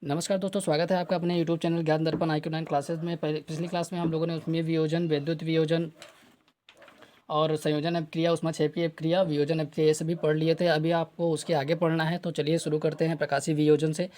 नमस्कार दोस्तों, स्वागत है आपका अपने यूट्यूब चैनल ज्ञान दर्पण IQ 9 क्लासेस में। पिछली क्लास में हम लोगों ने उसमें वियोजन, विद्युत वियोजन और संयोजन अभिक्रिया, ऊष्माक्षेपी अभिक्रिया, वियोजन अभिक्रिया ये सभी पढ़ लिए थे। अभी आपको उसके आगे पढ़ना है, तो चलिए शुरू करते हैं प्रकाशीय वियोजन से।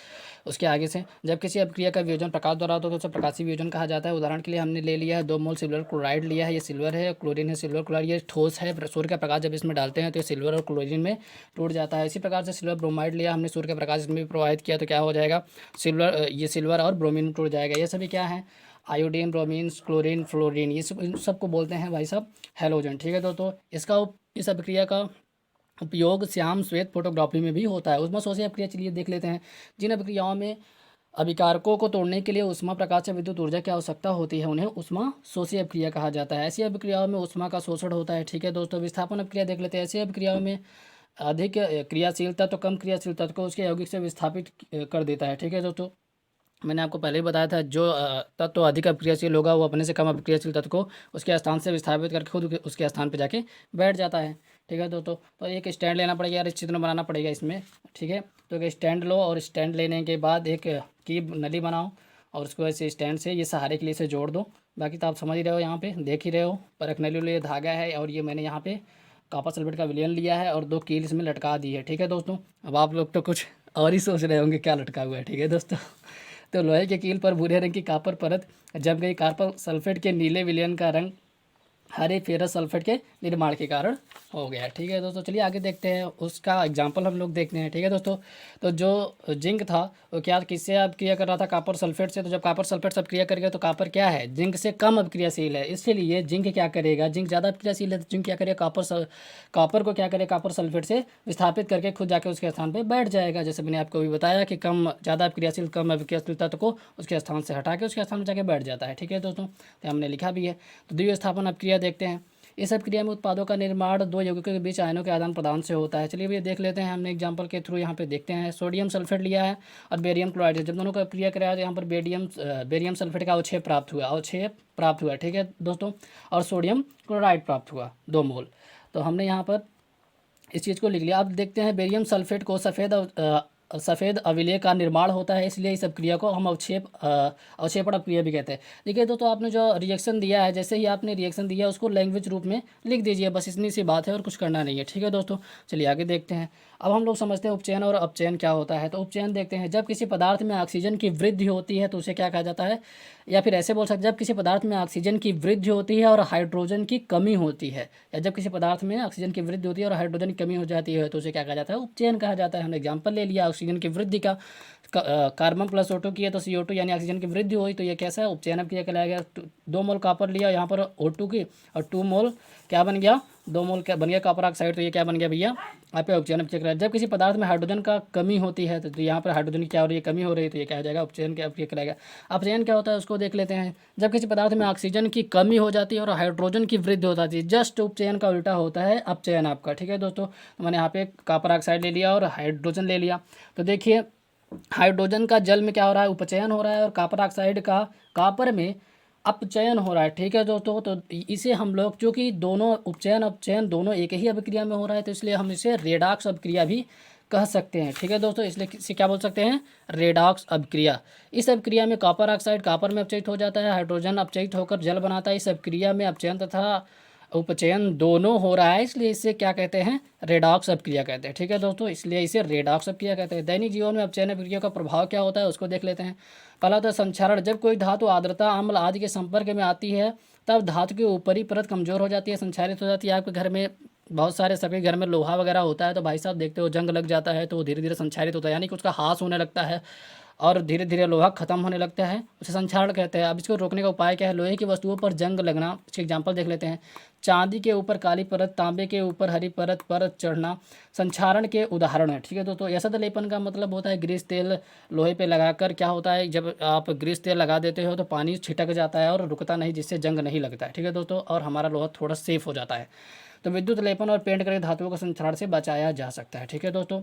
उसके आगे से जब किसी अभिक्रिया का वियोजन प्रकाश द्वारा होता है तो उसे प्रकाशीय वियोजन कहा जाता है। उदाहरण के लिए हमने ले लिया है 2 मोल सिल्वर क्लोराइड लिया है। ये सिल्वर है, क्लोरीन है। सिल्वर क्लोराइड ये ठोस है, सूर्य का प्रकाश जब इसमें डालते हैं तो ये सिल्वर और क्लोरीन में टूट जाता है। इसी प्रकार से सिल्वर ब्रोमाइड लिया हमने, सूर्य का प्रकाश इसमें भी प्रवाहित किया तो क्या हो जाएगा, ये सिल्वर और ब्रोमीन में टूट जाएगा। ये सभी क्या है, आयोडीन, ब्रोमीन, क्लोरीन, फ्लोरीन, ये सब इन सबको बोलते हैं भाई साहब हैलोजन। ठीक है दोस्तों, इस अभिक्रिया का उपयोग श्याम श्वेत फोटोग्राफी में भी होता है। ऊष्माशोषी अभिक्रिया चलिए देख लेते हैं। जिन अभिक्रियाओं में अभिकारकों को तोड़ने के लिए ऊष्मा प्रकाश या विद्युत ऊर्जा की आवश्यकता होती है उन्हें ऊष्माशोषी अभिक्रिया कहा जाता है। ऐसी अभिक्रियाओं में ऊष्मा का शोषण होता है। ठीक है दोस्तों, विस्थापन अभिक्रिया देख लेते हैं। ऐसी अभिक्रियाओं में अधिक क्रियाशीलता तो कम क्रियाशीलता को उसके यौगिक से विस्थापित कर देता है। ठीक है दोस्तों, मैंने आपको पहले ही बताया था, जो तत्व अधिक अभिक्रियाशील होगा वो अपने से कम अभिक्रियाशील तत्व को उसके स्थान से विस्थापित करके खुद उसके स्थान पर जाके बैठ जाता है। ठीक है दोस्तों, तो एक स्टैंड लेना पड़ेगा यार, इस चित्र बनाना पड़ेगा इसमें। ठीक है, तो एक स्टैंड लो और स्टैंड लेने के बाद एक की नली बनाओ और उसको ऐसे स्टैंड से ये सहारे के लिए इसे जोड़ दो। बाकी तो आप समझ ही रहे हो, यहाँ पे देख ही रहे हो। पर एक नली लो, ये धागा है और ये मैंने यहाँ पे कॉपर सल्फेट का विलयन लिया है और 2 कील इसमें लटका दी है। ठीक है दोस्तों, अब आप लोग तो कुछ और ही सोच रहे होंगे क्या लटका हुआ है। ठीक है दोस्तों, तो लोहे के कील पर भूरे रंग की कॉपर परत जम गई। कॉपर सल्फेट के नीले विलयन का रंग हरे फेरस सल्फेट के निर्माण के कारण हो गया। ठीक है दोस्तों, चलिए आगे देखते हैं, उसका एग्जाम्पल हम लोग देखते हैं। ठीक है दोस्तों, तो जो जिंक था वो क्या किससे अभिक्रिया कर रहा था, कॉपर सल्फेट से। तो जब कॉपर सल्फेट से अभिक्रिया करेगा तो कॉपर क्या है, जिंक से कम अभिक्रियाशील है, इसलिए जिंक क्या करेगा, जिंक ज़्यादा अभिक्रियाशील है तो जिंक क्या करेगा, कॉपर को क्या करेगा, कॉपर सल्फेट से विस्थापित करके खुद जाके उसके स्थान पर बैठ जाएगा। जैसे मैंने आपको भी बताया कि ज़्यादा अभिक्रियाशील कम अभिक्रियाशील तत्व को उसके स्थान से हटा के उसके स्थान पर जाके बैठ जाता है। ठीक है दोस्तों, तो हमने लिखा भी है। तो द्विस्थापन अभिक्रिया देखते हैं। इस अभिक्रिया में उत्पादों का निर्माण 2 यौगिकों के बीच आयनों के आदान प्रदान से होता है। चलिए भैया देख लेते हैं, हमने एग्जांपल के थ्रू यहाँ पे देखते हैं। सोडियम सल्फेट लिया है और बेरियम क्लोराइड, जब दोनों का अभिक्रिया कराया तो यहाँ पर बेरियम सल्फेट का अवक्षेप प्राप्त हुआ। ठीक है दोस्तों, और सोडियम क्लोराइड प्राप्त हुआ 2 मोल। तो हमने यहाँ पर इस चीज़ को लिख लिया। अब देखते हैं, बेरियम सल्फेट को सफ़ेद अविलेय का निर्माण होता है, इसलिए इस अभिक्रिया को हम अवक्षेपण अभिक्रिया भी कहते हैं। देखिए दोस्तों, आपने जो रिएक्शन दिया है, जैसे ही आपने रिएक्शन दिया उसको लैंग्वेज रूप में लिख दीजिए, बस इतनी सी बात है और कुछ करना नहीं है। ठीक है दोस्तों, चलिए आगे देखते हैं। अब हम लोग समझते हैं उपचयन और अपचयन क्या होता है। तो उपचयन देखते हैं, जब किसी पदार्थ में ऑक्सीजन की वृद्धि होती है तो उसे क्या कहा जाता है, या फिर ऐसे बोल सकते हैं, जब किसी पदार्थ में ऑक्सीजन की वृद्धि होती है और हाइड्रोजन की कमी होती है, या जब किसी पदार्थ में ऑक्सीजन की वृद्धि होती है और हाइड्रोजन की कमी हो जाती है तो उसे क्या कहा जाता है, उपचयन कहा जाता है। हमने एग्जाम्पल ले लिया ऑक्सीजन की वृद्धि का, कार्बन प्लस O2 की है तो CO2 यानी ऑक्सीजन की वृद्धि हुई, तो ये कैसा है, उपचयन अभिक्रिया कहलाएगा। 2 मोल कॉपर लिया यहाँ पर O2 की और 2 मोल क्या बन गया, 2 मोल क्या बन गया, कॉपर ऑक्साइड, तो ये क्या बन गया भैया, आप उपचयन अभिक्रिया कहलाएगा। जब किसी पदार्थ में हाइड्रोजन का कमी होती है तो यहाँ पर हाइड्रोजन की क्या हो रही है, कमी हो रही है, तो ये क्या हो जाएगा, उपचयन की अभिक्रिया कहलाएगा। अपचयन क्या होता है उसको देख लेते हैं। जब किसी पदार्थ में ऑक्सीजन की कमी हो जाती है और हाइड्रोजन की वृद्धि हो जाती है, जस्ट उपचयन का उल्टा होता है अपचयन आपका। ठीक है दोस्तों, तो मैंने यहाँ पे कॉपर ऑक्साइड ले लिया और हाइड्रोजन ले लिया। तो देखिए, हाइड्रोजन का जल में क्या हो रहा है, उपचयन हो रहा है, और कॉपर ऑक्साइड का कॉपर में अपचयन हो रहा है। ठीक है दोस्तों, तो इसे हम लोग, चूँकि दोनों उपचयन अपचयन दोनों एक ही अभिक्रिया में हो रहा है, तो इसलिए हम इसे रेडॉक्स अभिक्रिया भी कह सकते हैं। ठीक है दोस्तों, इसलिए इसे क्या बोल सकते हैं, रेडॉक्स अभिक्रिया। इस अभिक्रिया में कॉपर ऑक्साइड कॉपर में अपचयित हो जाता है, हाइड्रोजन अपचयित होकर जल बनाता है। इस अभिक्रिया में अपचयन तथा उपचयन दोनों हो रहा है, इसलिए इसे क्या कहते हैं, रेडॉक्स अभिक्रिया कहते हैं। ठीक है दोस्तों, इसलिए इसे रेडॉक्स अभिक्रिया कहते हैं। दैनिक जीवन में अपचयन अभिक्रिया का प्रभाव क्या होता है उसको देख लेते हैं। पहला तो संक्षारण, जब कोई धातु आर्द्रता अम्ल आदि के संपर्क में आती है तब धातु की ऊपरी परत कमजोर हो जाती है, संक्षारित हो जाती है। आपके घर में बहुत सारे, सभी घर में लोहा वगैरह होता है तो भाई साहब देखते हो जंग लग जाता है तो वो धीरे धीरे संक्षारित होता है, यानी कि उसका ह्रास होने लगता है और धीरे धीरे लोहा खत्म होने लगता है, उसे संक्षारण कहते हैं। अब इसको रोकने का उपाय क्या है, लोहे की वस्तुओं पर जंग लगना। इसके एग्जांपल देख लेते हैं। चांदी के ऊपर काली परत, तांबे के ऊपर हरी परत चढ़ना संक्षारण के उदाहरण है। ठीक है दोस्तों, यसद लेपन का मतलब होता है ग्रीस तेल लोहे पे लगाकर, क्या होता है, जब आप ग्रीस तेल लगा देते हो तो पानी छिटक जाता है और रुकता नहीं, जिससे जंग नहीं लगता है। ठीक है दोस्तों, और हमारा लोहा थोड़ा सेफ हो जाता है। तो विद्युत लेपन और पेंट करे धातुओं को संक्षारण से बचाया जा सकता है। ठीक है दोस्तों,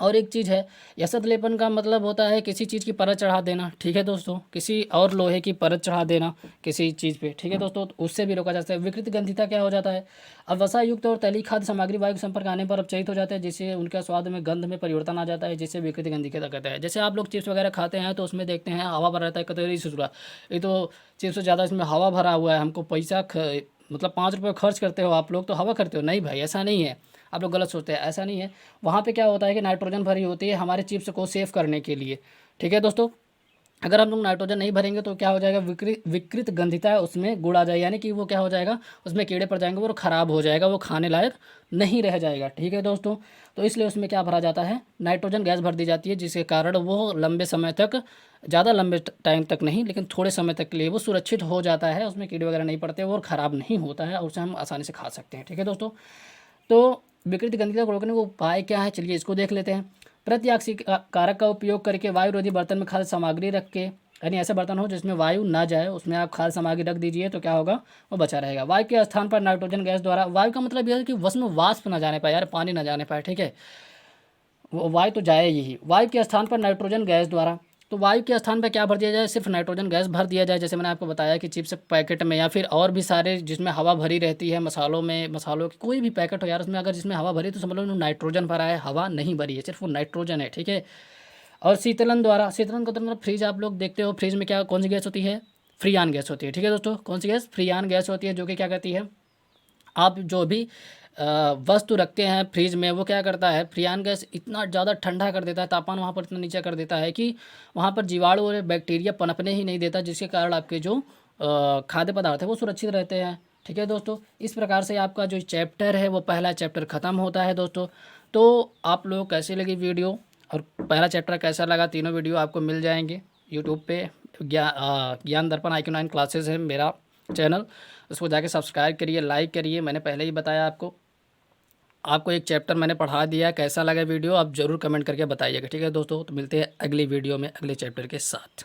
और एक चीज़ है, यसतलेपन का मतलब होता है किसी चीज़ की परत चढ़ा देना, ठीक है दोस्तों, किसी और लोहे की परत चढ़ा देना किसी चीज़ पे, ठीक है दोस्तों, तो उससे भी रोका जा सकता है। विकृत गंधिता क्या हो जाता है, अब वसा युक्त और तैलीय खाद्य सामग्री वायु के संपर्क आने पर अपचयित हो जाते हैं, जिससे उनका स्वाद में गंध में परिवर्तन आ जाता है, जिससे विकृत गंधिता कहता है। जैसे आप लोग चिप्स वगैरह खाते हैं तो उसमें देखते हैं हवा भरा रहता है, कतई ससुरा ये तो चिप्स से ज़्यादा इसमें हवा भरा हुआ है, हमको पैसा मतलब 5 रुपये खर्च करते हो आप लोग तो हवा करते हो, नहीं भाई ऐसा नहीं है, आप लोग गलत सोचते हैं, ऐसा नहीं है। वहाँ पे क्या होता है कि नाइट्रोजन भरी होती है हमारे चिप्स को सेव करने के लिए, ठीक है दोस्तों। अगर हम लोग नाइट्रोजन नहीं भरेंगे तो क्या हो जाएगा, विकृत गंधिता है उसमें गुड़ आ जाएगा, यानी कि वो क्या हो जाएगा, उसमें कीड़े पड़ जाएंगे, वो ख़राब हो जाएगा, वो खाने लायक नहीं रह जाएगा, ठीक है दोस्तों। तो इसलिए उसमें क्या भरा जाता है, नाइट्रोजन गैस भर दी जाती है, जिसके कारण वो लंबे समय तक, ज़्यादा लंबे टाइम तक नहीं लेकिन थोड़े समय तक के लिए वो सुरक्षित हो जाता है, उसमें कीड़े वगैरह नहीं पड़ते और ख़राब नहीं होता है और उसे हम आसानी से खा सकते हैं, ठीक है दोस्तों। तो विकृत गंधिता को रोकने का उपाय क्या है, चलिए इसको देख लेते हैं। प्रत्याक्षी कारक का उपयोग करके वायु रोधी बर्तन में खाद्य सामग्री रख के, यानी ऐसा बर्तन हो जिसमें वायु ना जाए, उसमें आप खाद्य सामग्री रख दीजिए तो क्या होगा, वो बचा रहेगा। वायु के स्थान पर नाइट्रोजन गैस द्वारा, वायु का मतलब यह है कि उसमें वाष्प ना जाने पाए, यार पानी ना जाने पाए, ठीक है, वो वायु तो जाए यही। वायु के स्थान पर नाइट्रोजन गैस द्वारा, तो वायु के स्थान पर क्या भर दिया जाए, सिर्फ नाइट्रोजन गैस भर दिया जाए। जैसे मैंने आपको बताया कि चिप्स पैकेट में या फिर और भी सारे जिसमें हवा भरी रहती है, मसालों में, मसालों की कोई भी पैकेट हो यार, उसमें अगर जिसमें हवा भरी तो समझ लो नाइट्रोजन भरा है, हवा नहीं भरी है, सिर्फ वो नाइट्रोजन है, ठीक है। और शीतलन द्वारा, शीतलन का तो मतलब फ्रिज, आप लोग देखते हो फ्रिज में क्या कौन सी गैस होती है, फ्रीयान गैस होती है, ठीक है दोस्तों, कौन सी गैस, फ्रीयान गैस होती है, जो कि क्या कहती है, आप जो भी वस्तु रखते हैं फ्रिज में वो क्या करता है, फ्रीयान गैस इतना ज़्यादा ठंडा कर देता है, तापमान वहाँ पर इतना नीचा कर देता है कि वहाँ पर जीवाणु और बैक्टीरिया पनपने ही नहीं देता, जिसके कारण आपके जो खाद्य पदार्थ है वो सुरक्षित रहते हैं, ठीक है दोस्तों। इस प्रकार से आपका जो चैप्टर है वो पहला चैप्टर ख़त्म होता है दोस्तों। तो आप लोग कैसी लगी वीडियो और पहला चैप्टर कैसा लगा, तीनों वीडियो आपको मिल जाएंगे यूट्यूब पे। ज्ञान दर्पण IQ9 क्लासेस है मेरा चैनल, उसको जाके सब्सक्राइब करिए, लाइक करिए। मैंने पहले ही बताया आपको, आपको एक चैप्टर मैंने पढ़ा दिया, कैसा लगा वीडियो आप ज़रूर कमेंट करके बताइएगा, ठीक है दोस्तों। तो मिलते हैं अगली वीडियो में अगले चैप्टर के साथ।